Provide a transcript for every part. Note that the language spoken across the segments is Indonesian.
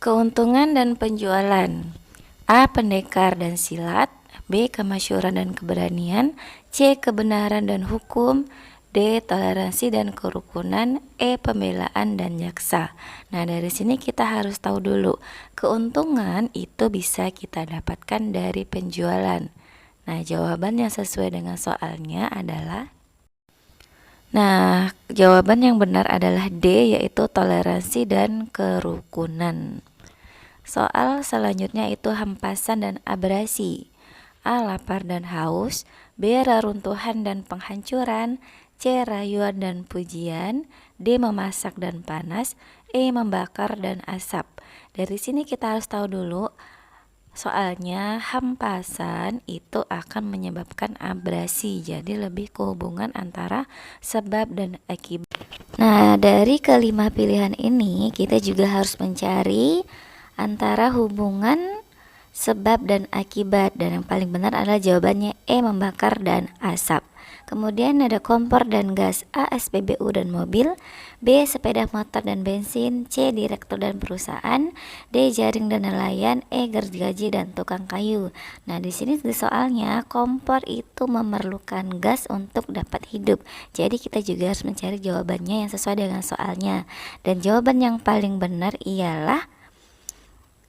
Keuntungan dan penjualan. A. Pendekar dan silat. B. Kemasyhuran dan keberanian. C. Kebenaran dan hukum. D. Toleransi dan kerukunan. E. Pembelaan dan jaksa. Nah, dari sini kita harus tahu dulu, keuntungan itu bisa kita dapatkan dari penjualan. Nah, jawaban yang sesuai dengan soalnya adalah jawaban yang benar adalah D, yaitu toleransi dan kerukunan. Soal selanjutnya itu hempasan dan abrasi. A. Lapar dan haus. B. Reruntuhan dan penghancuran. C. Rayuan dan pujian. D. Memasak dan panas. E. Membakar dan asap. Dari sini kita harus tahu dulu, soalnya hempasan itu akan menyebabkan abrasi, jadi lebih ke hubungan antara sebab dan akibat. Nah, dari kelima pilihan ini kita juga harus mencari antara hubungan sebab dan akibat, dan yang paling benar adalah jawabannya E. Membakar dan asap. Kemudian ada kompor dan gas. A. SPBU dan mobil. B. Sepeda motor dan bensin. C. Direktur dan perusahaan. D. Jaring dan nelayan. E. Gergaji dan tukang kayu. Nah, di sini soalnya kompor itu memerlukan gas untuk dapat hidup. Jadi kita juga harus mencari jawabannya yang sesuai dengan soalnya. Dan jawaban yang paling benar ialah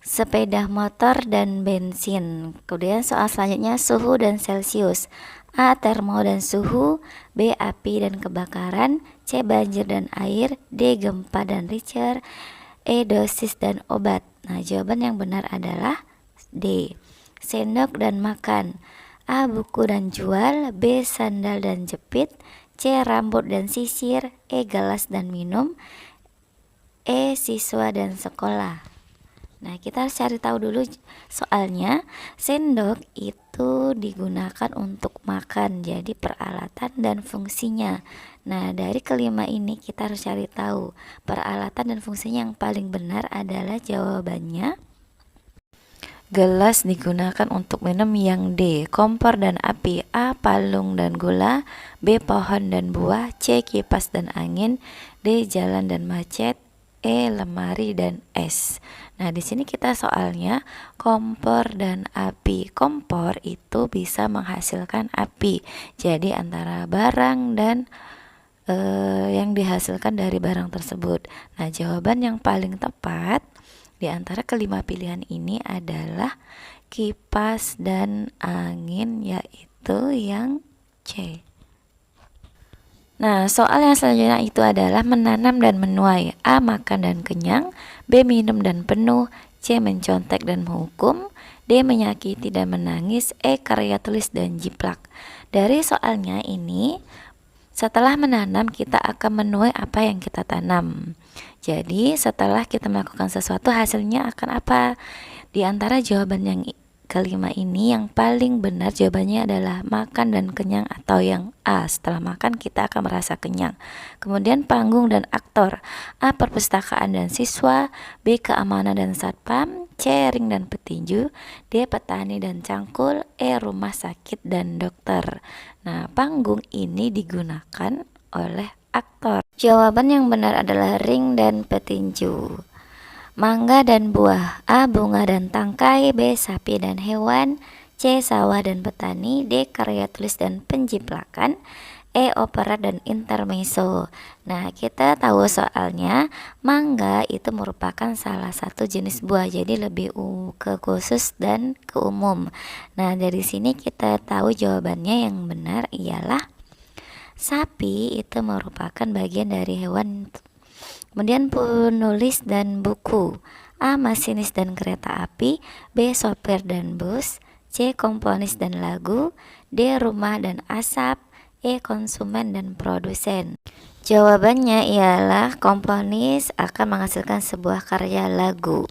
sepeda motor dan bensin. Kemudian soal selanjutnya suhu dan Celcius. A. Termo dan suhu. B. Api dan kebakaran. C. Banjir dan air. D. Gempa dan Richter. E. Dosis dan obat. Nah, jawaban yang benar adalah D. Sendok dan makan. A. Buku dan jual. B. Sandal dan jepit. C. Rambut dan sisir. E. Gelas dan minum. E. Siswa dan sekolah. Nah, kita harus cari tahu dulu soalnya sendok itu digunakan untuk makan, jadi peralatan dan fungsinya. Nah, dari kelima ini kita harus cari tahu peralatan dan fungsinya. Yang paling benar adalah jawabannya gelas digunakan untuk minum, yang D. Kompor dan api. A. Palung dan gula. B. Pohon dan buah. C. Kipas dan angin. D. Jalan dan macet. E. Lemari dan es. Nah, di sini kita soalnya kompor dan api. Kompor itu bisa menghasilkan api. Jadi antara barang dan yang dihasilkan dari barang tersebut. Nah, jawaban yang paling tepat di antara kelima pilihan ini adalah kipas dan angin, yaitu yang C. Nah, soal yang selanjutnya itu adalah menanam dan menuai. A. Makan dan kenyang. B. Minum dan penuh. C. Mencontek dan menghukum. D. Menyakiti dan menangis. E. Karya tulis dan jiplak. Dari soalnya ini, setelah menanam kita akan menuai apa yang kita tanam. Jadi setelah kita melakukan sesuatu, hasilnya akan apa? Di antara jawaban yang kelima ini, yang paling benar jawabannya adalah makan dan kenyang, atau yang A. Setelah makan kita akan merasa kenyang. Kemudian panggung dan aktor. A. Perpustakaan dan siswa. B. Keamanan dan satpam. C. Ring dan petinju. D. Petani dan cangkul. E. Rumah sakit dan dokter. Nah, panggung ini digunakan oleh aktor. Jawaban yang benar adalah ring dan petinju. Mangga dan buah. A. Bunga dan tangkai. B. Sapi dan hewan. C. Sawah dan petani. D. Karya tulis dan penjiplakan. E. Opera dan intermezzo. Nah, kita tahu soalnya mangga itu merupakan salah satu jenis buah, jadi lebih ke khusus dan ke umum. Nah, dari sini kita tahu jawabannya yang benar ialah sapi itu merupakan bagian dari hewan. Kemudian penulis dan buku. A. Masinis dan kereta api. B. Sopir dan bus. C. Komponis dan lagu. D. Rumah dan asap. E. Konsumen dan produsen. Jawabannya ialah komponis akan menghasilkan sebuah karya lagu.